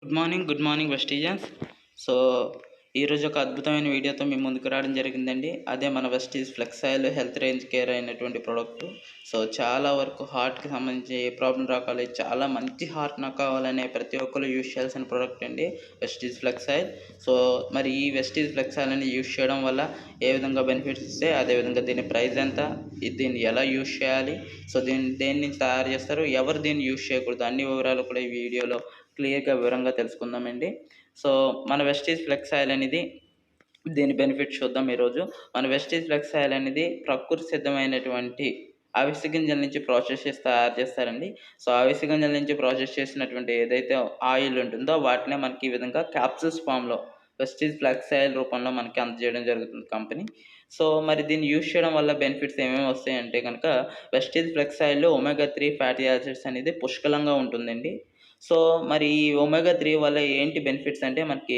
Good morning వెస్టీజియన్స్. So, ఈరోజు ఒక అద్భుతమైన వీడియోతో మీ ముందుకు రావడం జరిగిందండి. అదే మన Vestige flex oil health range care అయినటువంటి ప్రోడక్ట్. సో, చాలా వరకు హార్ట్‌కి సంబంధించి ఏ ప్రాబ్లమ్ రాకాలి, చాలా మంచి హార్ట్ నాకు కావాలనే ప్రతి ఒక్కరు యూజ్ చేయాల్సిన ప్రోడక్ట్ అండి వెస్టీజ్ ఫ్లెక్స్ ఆయిల్. సో, మరి ఈ వెస్టీజ్ ఫ్లెక్స్ ఆయిల్ అనేది యూజ్ చేయడం వల్ల ఏ విధంగా బెనిఫిట్స్ ఇస్తాయి, అదేవిధంగా దీని ప్రైస్ ఎంత, దీన్ని ఎలా యూజ్ చేయాలి, సో దేని నుంచి తయారు చేస్తారు, ఎవరు దీన్ని యూజ్ చేయకూడదు, అన్ని వివరాలు కూడా ఈ వీడియోలో క్లియర్గా వివరంగా తెలుసుకుందామండి. సో మన వెస్టీజ్ ఫ్లెక్స్ ఆయిల్ అనేది దీని బెనిఫిట్ చూద్దాం ఈరోజు. మన వెస్టీజ్ ఫ్లెక్స్ ఆయిల్ అనేది ప్రకృతి సిద్ధమైనటువంటి అవిసె గింజల నుంచి ప్రాసెస్ చేసి తయారు చేస్తారండి. సో అవిసె గింజల నుంచి ప్రాసెస్ చేసినటువంటి ఏదైతే ఆయిల్ ఉంటుందో వాటినే మనకి ఈ విధంగా క్యాప్సూల్స్ ఫామ్లో వెస్టీజ్ ఫ్లెక్స్ ఆయిల్ రూపంలో మనకి అందజేయడం జరుగుతుంది కంపెనీ. సో మరి దీన్ని యూజ్ చేయడం వల్ల బెనిఫిట్స్ ఏమేమి వస్తాయంటే కనుక వెస్టీజ్ ఫ్లెక్స్ ఆయిల్లో ఒమేగా 3 ఫ్యాటీ యాసిడ్స్ అనేది పుష్కలంగా ఉంటుందండి. సో మరి ఈ ఒమేగా 3 వల్ల ఏంటి బెనిఫిట్స్ అంటే మనకి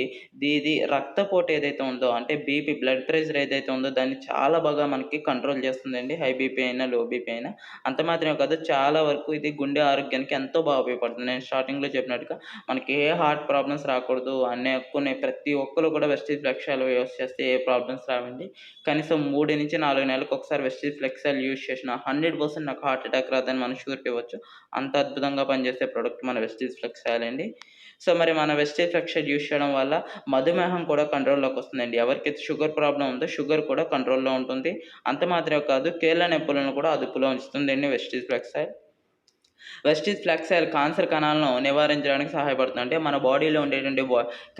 ఇది రక్తపోటు ఏదైతే ఉందో, అంటే బీపీ బ్లడ్ ప్రెషర్ ఏదైతే ఉందో దాన్ని చాలా బాగా మనకి కంట్రోల్ చేస్తుందండి. హై బీపీ అయినా లో బీపీ అయినా. అంత మాత్రమే కాదు, చాలా వరకు ఇది గుండె ఆరోగ్యానికి ఎంతో బాగా ఉపయోగపడుతుంది. నేను స్టార్టింగ్లో చెప్పినట్టుగా మనకి ఏ హార్ట్ ప్రాబ్లమ్స్ రాకూడదు అనుకునే ప్రతి ఒక్కరు కూడా వెస్టీజ్ ఫ్లెక్స్ ఆయిల్ యూస్ చేస్తే ఏ ప్రాబ్లమ్స్ రావండి. కనీసం 3-4 నెలలకు ఒకసారి వెస్టీజ్ ఫ్లెక్స్ ఆయిల్ యూజ్ చేసిన 100% నాకు హార్ట్ అటాక్ రాదని మనం షూరిటీ ఇవ్వచ్చు. అంత అద్భుతంగా పనిచేసే ప్రోడక్ట్ మన వెస్టీజ్ ఫ్లెక్స్ ఆయిల్ అండి. సో మరి మన వెస్టీజ్ ఫ్లెక్స్ ఆయిల్ యూజ్ చేయడం వల్ల మధుమేహం కూడా కంట్రోల్లోకి వస్తుందండి. ఎవరికైతే షుగర్ ప్రాబ్లం ఉందో షుగర్ కూడా కంట్రోల్లో ఉంటుంది. అంత మాత్రమే కాదు, కీళ్ళ నొప్పులను కూడా అదుపులో ఉంచుతుందండి Vestige flex oil. Vestige flex oil cancer కణాలను నివారించడానికి సహాయపడుతుంది. అంటే మన బాడీలో ఉండేటువంటి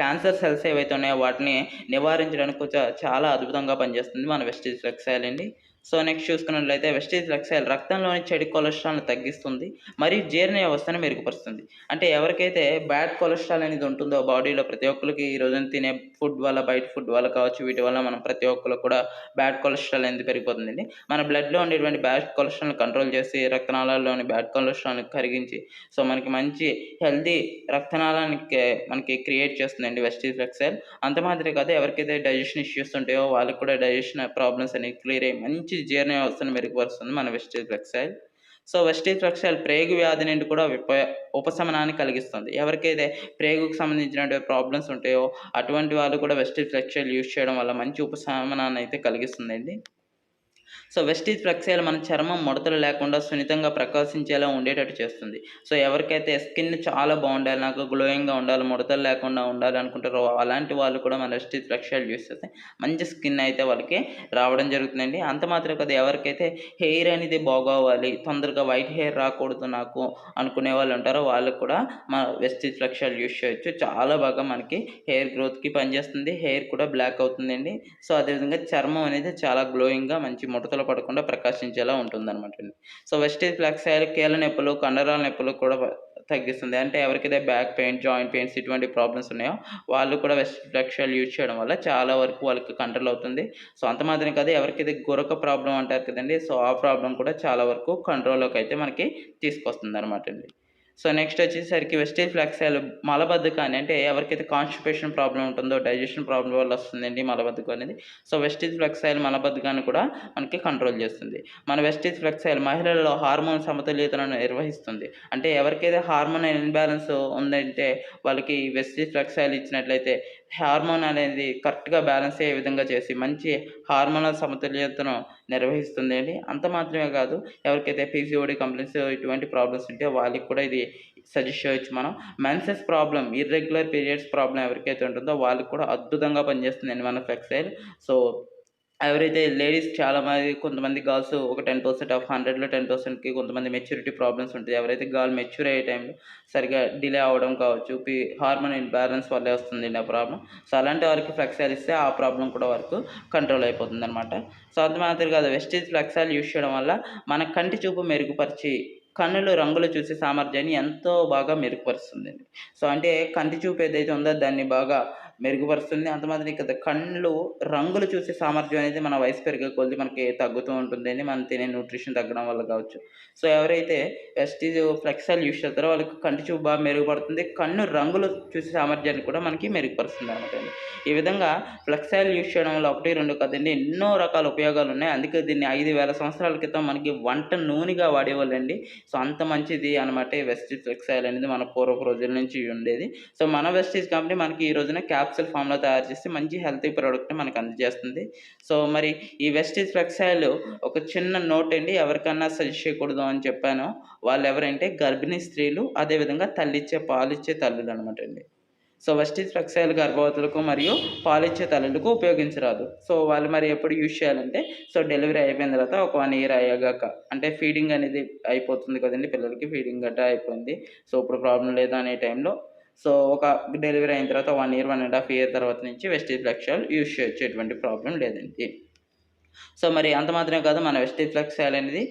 క్యాన్సర్ సెల్స్ ఏవైతే ఉన్నాయో వాటిని నివారించడానికి చాలా అద్భుతంగా పనిచేస్తుంది మన వెస్టీజ్ ఫ్లెక్స్ ఆయిల్ అండి. సో నెక్స్ట్ చూసుకున్నట్లయితే వెస్టీజ్ ఫ్లెక్స్ ఆయిల్ రక్తంలోని చెడు కొలెస్ట్రాల్ని తగ్గిస్తుంది మరియు జీర్ణ వ్యవస్థను మెరుగుపరుస్తుంది. అంటే ఎవరికైతే బ్యాడ్ కొలెస్ట్రాల్ అనేది ఉంటుందో బాడీలో, ప్రతి ఒక్కరికి ఈ రోజున తినే ఫుడ్ వల్ల, బయట ఫుడ్ వల్ల కావచ్చు, వీటి వల్ల మనం ప్రతి ఒక్కరు కూడా బ్యాడ్ కొలెస్ట్రాల్ అనేది పెరిగిపోతుందండి. మన బ్లడ్లో ఉండేటువంటి బ్యాడ్ కొలెస్ట్రాల్ని కంట్రోల్ చేసి రక్తనాళాల్లోని బ్యాడ్ కొలెస్ట్రాల్ని కరిగించి సో మనకి మంచి హెల్తీ రక్తనాళాన్ని మనకి క్రియేట్ చేస్తుందండి వెస్టీజ్ ఫ్లెక్స్ ఆయిల్. అంత మాత్రమే కాదు, ఎవరికైతే డైజెషన్ ఇష్యూస్ ఉంటాయో వాళ్ళకి కూడా డైజెషన్ ప్రాబ్లమ్స్ అనేవి క్లియర్ అయ్యి మంచి జీర్ణ వ్యవస్థను మెరుగుపరుస్తుంది మన Vestige flex oil. So Vestige flex oil ప్రేగు వ్యాధి నుండి కూడా ఉపశమనాన్ని కలిగిస్తుంది. ఎవరికైతే ప్రేగుకు సంబంధించినటువంటి ప్రాబ్లమ్స్ ఉంటాయో అటువంటి వాళ్ళు కూడా వెస్టీజ్ ఫ్లెక్స్ ఆయిల్ యూజ్ చేయడం వల్ల మంచి ఉపశమనాన్ని అయితే కలిగిస్తుందండి. సో వెస్టీజ్ ఫ్లెక్స్ ఆయిల్ మన చర్మం ముడతలు లేకుండా సున్నితంగా ప్రకాశించేలా ఉండేటట్టు చేస్తుంది. సో ఎవరికైతే స్కిన్ చాలా బాగుండాలి, నాకు గ్లోయింగ్గా ఉండాలి, ముడతలు లేకుండా ఉండాలి అనుకుంటారో అలాంటి వాళ్ళు కూడా మన వెస్టీజ్ ఫ్లెక్స్ ఆయిల్ యూస్ చేస్తే మంచి స్కిన్ అయితే వాళ్ళకి రావడం జరుగుతుందండి. అంత మాత్రమే కాదు, ఎవరికైతే హెయిర్ అనేది బాగోవాలి, తొందరగా వైట్ హెయిర్ రాకూడదు నాకు అనుకునే వాళ్ళు ఉంటారో వాళ్ళకు కూడా మన వెస్టీజ్ ఫ్లెక్స్ ఆయిల్ యూస్ చేయొచ్చు. చాలా బాగా మనకి హెయిర్ గ్రోత్కి పనిచేస్తుంది, హెయిర్ కూడా బ్లాక్ అవుతుందండి. సో అదేవిధంగా చర్మం అనేది చాలా గ్లోయింగ్గా మంచి ముడతలు పడకుండా ప్రకాశించేలా ఉంటుందన్నమాట అండి. సో వెస్టీజ్ ఫ్లెక్స్ ఆయిల్ కీళ్ళ నొప్పులు, కండరాల నొప్పులు కూడా తగ్గిస్తుంది. అంటే ఎవరికైతే బ్యాక్ పెయిన్, జాయింట్ పెయిన్స్ ఇటువంటి ప్రాబ్లమ్స్ ఉన్నాయో వాళ్ళు కూడా వెస్టీజ్ ఫ్లెక్స్ ఆయిల్ యూజ్ చేయడం వల్ల చాలా వరకు వాళ్ళకి కంట్రోల్ అవుతుంది. సో అంత మాత్రమే కాదు, ఎవరికైతే గురక ప్రాబ్లం అంటారు కదండి, సో ఆ ప్రాబ్లం కూడా చాలా వరకు కంట్రోల్లోకి అయితే మనకి తీసుకొస్తుంది అనమాట అండి. సో నెక్స్ట్ వచ్చేసరికి వెస్టీజ్ ఫ్లెక్స్ ఆయిల్ మలబద్ధకాన్ని, అంటే ఎవరికైతే కాన్స్టిపేషన్ ప్రాబ్లం ఉంటుందో, డైజెషన్ ప్రాబ్లం వల్ల వస్తుందండి మలబద్ధకం అనేది. సో వెస్టీజ్ ఫ్లెక్స్ ఆయిల్ మలబద్ధకాన్ని కూడా మనకి కంట్రోల్ చేస్తుంది. మన వెస్టీజ్ ఫ్లెక్స్ ఆయిల్ మహిళలలో హార్మోన్ సమతుల్యతను నిర్వహిస్తుంది. అంటే ఎవరికైతే హార్మోన్ ఇన్బ్యాలెన్స్ ఉందంటే వాళ్ళకి వెస్టీజ్ ఫ్లెక్స్ ఆయిల్ ఇచ్చినట్లయితే హార్మోన్ అనేది కరెక్ట్గా బ్యాలెన్స్ అయ్యే విధంగా చేసి మంచి హార్మోనల్ సమతుల్యతను నిర్వహిస్తుంది అండి. అంత మాత్రమే కాదు, ఎవరికైతే పీసీఓడి కంప్లైంట్స్ ఇటువంటి ప్రాబ్లమ్స్ ఉంటే వాళ్ళకి కూడా ఇది సజెస్ట్ చేయొచ్చు మనం. Menses problem, irregular periods problem ఎవరికైతే ఉంటుందో వాళ్ళకి కూడా అద్భుతంగా పనిచేస్తుందండి మన ఫ్లెక్స్ ఆయిల్. సో ఎవరైతే లేడీస్ చాలామంది, కొంతమంది గర్ల్స్ ఒక 10% ఆఫ్ 100లో 10%కి కొంతమంది మెచ్యూరిటీ ప్రాబ్లమ్స్ ఉంటాయి. ఎవరైతే గర్ల్ మెచ్యూర్ అయ్యే టైంలో సరిగ్గా డిలే అవ్వడం కావచ్చు, హార్మోన్ ఇన్బ్యాలెన్స్ వల్లే వస్తుందండి ఆ ప్రాబ్లం. సో అలాంటి వారికి ఫ్లెక్స్ ఆయిల్ ఇస్తే ఆ ప్రాబ్లం కూడా వరకు కంట్రోల్ అయిపోతుందన్నమాట. సో అది మాత్రం కాదు, వెస్టీజ్ ఫ్లెక్స్ ఆయిల్ యూజ్ చేయడం వల్ల మన కంటి చూపు మెరుగుపరిచి కన్నులు రంగులు చూసే సామర్థ్యాన్ని ఎంతో బాగా మెరుగుపరుస్తుందండి. సో అంటే కంటి చూపు ఏదైతే ఉందో దాన్ని బాగా మెరుగుపరుస్తుంది. అంత మాత్రమే కదా కళ్ళు రంగులు చూసే సామర్థ్యం అనేది మన వయసు పెరిగే కొద్దీ మనకి తగ్గుతూ ఉంటుందండి. మనం తినే న్యూట్రిషన్ తగ్గడం వల్ల కావచ్చు. సో ఎవరైతే వెస్టీజ్ ఫ్లెక్స్ ఆయిల్ యూజ్ చేస్తారో వాళ్ళకి కంటి చూపు బాగా మెరుగుపడుతుంది. కన్ను రంగులు చూసే సామర్థ్యాన్ని కూడా మనకి మెరుగుపరుస్తుందనమాట అండి. ఈ విధంగా ఫ్లెక్స్ ఆయిల్ యూజ్ చేయడం వల్ల 1, 2 కాదండి ఎన్నో రకాల ఉపయోగాలున్నాయి. అందుకే దీన్ని 5000 సంవత్సరాల క్రితం మనకి వంట నూనెగా వాడేవాళ్ళండి. సో అంత మంచిది అనమాట ఈ వెస్టీజ్ ఫ్లెక్స్ ఆయిల్ అనేది మన పూర్వపు రోజుల నుంచి ఉండేది. సో మన వెస్టీజ్ కంపెనీ మనకి ఈ రోజున క్యాప్సూల్ ఫామ్‌లో తయారు చేసి మంచి హెల్తీ ప్రొడక్ట్‌ని మనకు అందజేస్తుంది. సో మరి ఈ వెస్టీజ్ ఫ్లెక్స్ ఆయిల్ ఒక చిన్న నోట్ అండి, ఎవరికన్నా సజెస్ట్ చేయకూడదు అని చెప్పాను. వాళ్ళెవరంటే గర్భిణీ స్త్రీలు, అదేవిధంగా పాలిచ్చే తల్లులనమాట అండి. సో వెస్టీజ్ ఫ్లెక్స్ ఆయిల్ గర్భవతులకు మరియు పాలిచ్చే తల్లులకు ఉపయోగించరాదు. సో వాళ్ళు మరి ఎప్పుడు యూజ్ చేయాలంటే సో డెలివరీ అయిపోయిన తర్వాత ఒక 1 ఇయర్ అయ్యాక, అంటే ఫీడింగ్ అనేది అయిపోతుంది కదండీ పిల్లలకి, ఫీడింగ్ గట్టా అయిపోయింది. సో ఇప్పుడు ప్రాబ్లమ్ లేదు అనే టైంలో సో ఒక డెలివరీ అయిన తర్వాత 1 ఇయర్, 1.5 ఇయర్ తర్వాత నుంచి వెస్టీజ్ ఫ్లెక్స్ ఆయిల్ యూజ్ చేయొచ్చు. ఎటువంటి ప్రాబ్లమ్ లేదండి. సో మరి అంత మాత్రమే కాదు, మన వెస్టీజ్ ఫ్లెక్స్ ఆయిల్ అనేది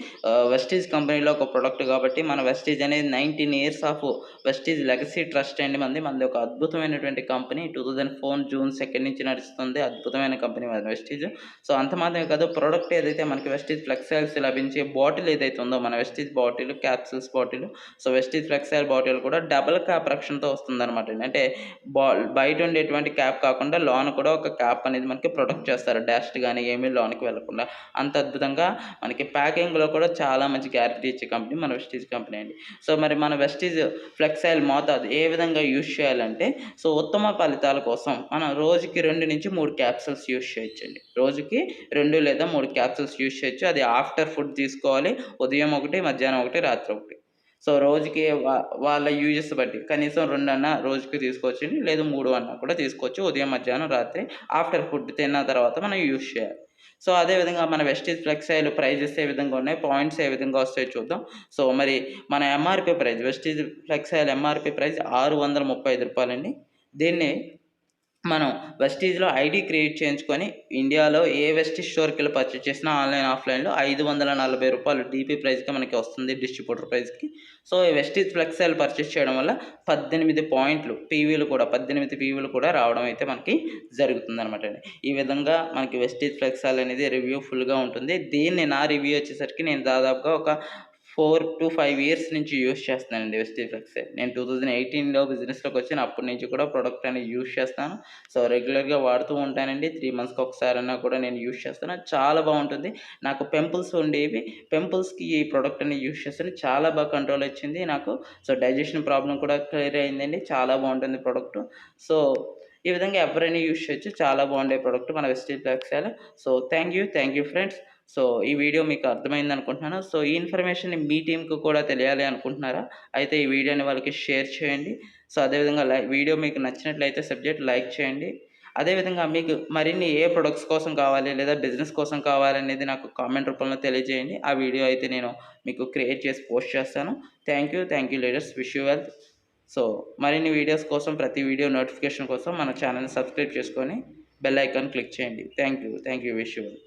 వెస్టీజ్ కంపెనీలో ఒక ప్రొడక్ట్ కాబట్టి మన వెస్టీజ్ అనేది 19 years of Vestige legacy trust అండి మనది ఒక అద్భుతమైనటువంటి కంపెనీ. 2004 జూన్ 2 నుంచి నడుస్తుంది. అద్భుతమైన కంపెనీ మన వెస్టీజ్. సో అంత మాత్రమే కాదు, ప్రొడక్ట్ ఏదైతే మనకి వెస్టీజ్ ఫ్లెక్స్ ఆయిల్స్ లభించే బాటిల్ ఏదైతే ఉందో మన Vestige bottle, capsules bottle, so Vestige flex oil bottle కూడా డబుల్ క్యాప్ రక్షణతో వస్తుందన్నమాట. అంటే బయట ఉండేటువంటి క్యాప్ కాకుండా లోన కూడా ఒక క్యాప్ అనేది మనకి ప్రొటెక్ట్ చేస్తారు. డస్ట్ కానీ ఏమీ లోనికి వెళ్ళకుండా అంత అద్భుతంగా మనకి ప్యాకింగ్‌లో కూడా చాలా మంచి గ్యారంటీ ఇచ్చే కంపెనీ మన వెస్టీజ్ కంపెనీ అండి. సో మరి మన వెస్టీజ్ ఫ్లెక్స్ ఆయిల్ మోతాదు ఏ విధంగా యూజ్ చేయాలంటే, సో ఉత్తమ ఫలితాల కోసం మనం రోజుకి 2-3 క్యాప్సూల్స్ యూజ్ చేయొచ్చండి. రోజుకి 2 లేదా 3 క్యాప్సూల్స్ యూజ్ చేయొచ్చు. అది ఆఫ్టర్ ఫుడ్ తీసుకోవాలి. ఉదయం 1, మధ్యాహ్నం 1, రాత్రి 1. సో రోజుకి వాళ్ళ యూజెస్ బట్టి కనీసం 2 అన్నా రోజుకి తీసుకోవచ్చండి. లేదు 3 అన్నా కూడా తీసుకోవచ్చు. ఉదయం, మధ్యాహ్నం, రాత్రి ఆఫ్టర్ ఫుడ్ తిన్న తర్వాత మనం యూజ్ చేయాలి. సో అదేవిధంగా మన వెస్టీజ్ ఫ్లెక్స్ ఆయిల్ ప్రైజెస్ ఏ విధంగా ఉన్నాయి, పాయింట్స్ ఏ విధంగా వస్తాయో చూద్దాం. సో మరి మన MRP price, Vestige flex oil MRP price రూ. 635 అండి. దీన్ని మనం వెస్టీజ్‌లో ఐడీ క్రియేట్ చేయించుకొని ఇండియాలో ఏ వెస్టీజ్ స్టోర్‌కెళ్ళి పర్చేజ్ చేసినా ఆన్‌లైన్, ఆఫ్‌లైన్‌లో రూ. 540 డీపీ ప్రైస్‌కి మనకి వస్తుంది, డిస్ట్రిబ్యూటర్ ప్రైస్‌కి. సో ఈ వెస్టీజ్ ఫ్లెక్స్ ఆయిల్ పర్చేజ్ చేయడం వల్ల 18 పాయింట్లు పీవీలు కూడా 18 పీవీలు కూడా రావడం అయితే మనకి జరుగుతుందనమాట అండి. ఈ విధంగా మనకి వెస్టీజ్ ఫ్లెక్స్ ఆయిల్ అనేది రివ్యూ ఫుల్‌గా ఉంటుంది. దీన్ని నా రివ్యూ వచ్చేసరికి నేను దాదాపుగా ఒక 4-5 ఇయర్స్ నుంచి యూజ్ చేస్తున్నానండి వెస్టీజ్ ఫ్లెక్స్ ఆయిల్. నేను 2018లో బిజినెస్‌లోకి వచ్చాను. అప్పటి నుంచి కూడా ప్రొడక్ట్ అనేది యూజ్ చేస్తాను. సో రెగ్యులర్‌గా వాడుతూ ఉంటానండి. 3 మంత్స్‌కి ఒకసారన్నా కూడా నేను యూజ్ చేస్తాను. చాలా బాగుంటుంది. నాకు పింపుల్స్ ఉండేవి. పింపుల్స్‌కి ఈ ప్రొడక్ట్ అనేది యూజ్ చేస్తాను. చాలా బాగా కంట్రోల్ వచ్చింది నాకు. సో డైజెషన్ ప్రాబ్లమ్ కూడా క్లియర్ అయిందండి. చాలా బాగుంటుంది ప్రొడక్ట్. సో ఈ విధంగా ఎవరైనా యూజ్ చేయొచ్చు. చాలా బాగుండే ప్రొడక్ట్ మన Vestige flex oil. So thank you friends. So ఈ వీడియో మీకు అర్థమైంది అనుకుంటున్నాను. సో ఈ ఇన్ఫర్మేషన్ మీ టీమ్‌కి కూడా తెలియాలి అనుకుంటున్నారా? అయితే ఈ వీడియోని వాళ్ళకి షేర్ చేయండి. సో అదేవిధంగా వీడియో మీకు నచ్చినట్లయితే సబ్జెక్ట్ లైక్ చేయండి. అదేవిధంగా మీకు మరిన్ని ఏ ప్రొడక్ట్స్ కోసం కావాలి లేదా బిజినెస్ కోసం కావాలనేది నాకు కామెంట్ రూపంలో తెలియజేయండి. ఆ వీడియో అయితే నేను మీకు క్రియేట్ చేసి పోస్ట్ చేస్తాను. Thank you leaders. Wish you well. So మరిన్ని వీడియోస్ కోసం, ప్రతి వీడియో నోటిఫికేషన్ కోసం మన ఛానల్‌ని సబ్స్క్రైబ్ చేసుకొని బెల్ ఐకాన్ క్లిక్ చేయండి. Thank you. Wish you well.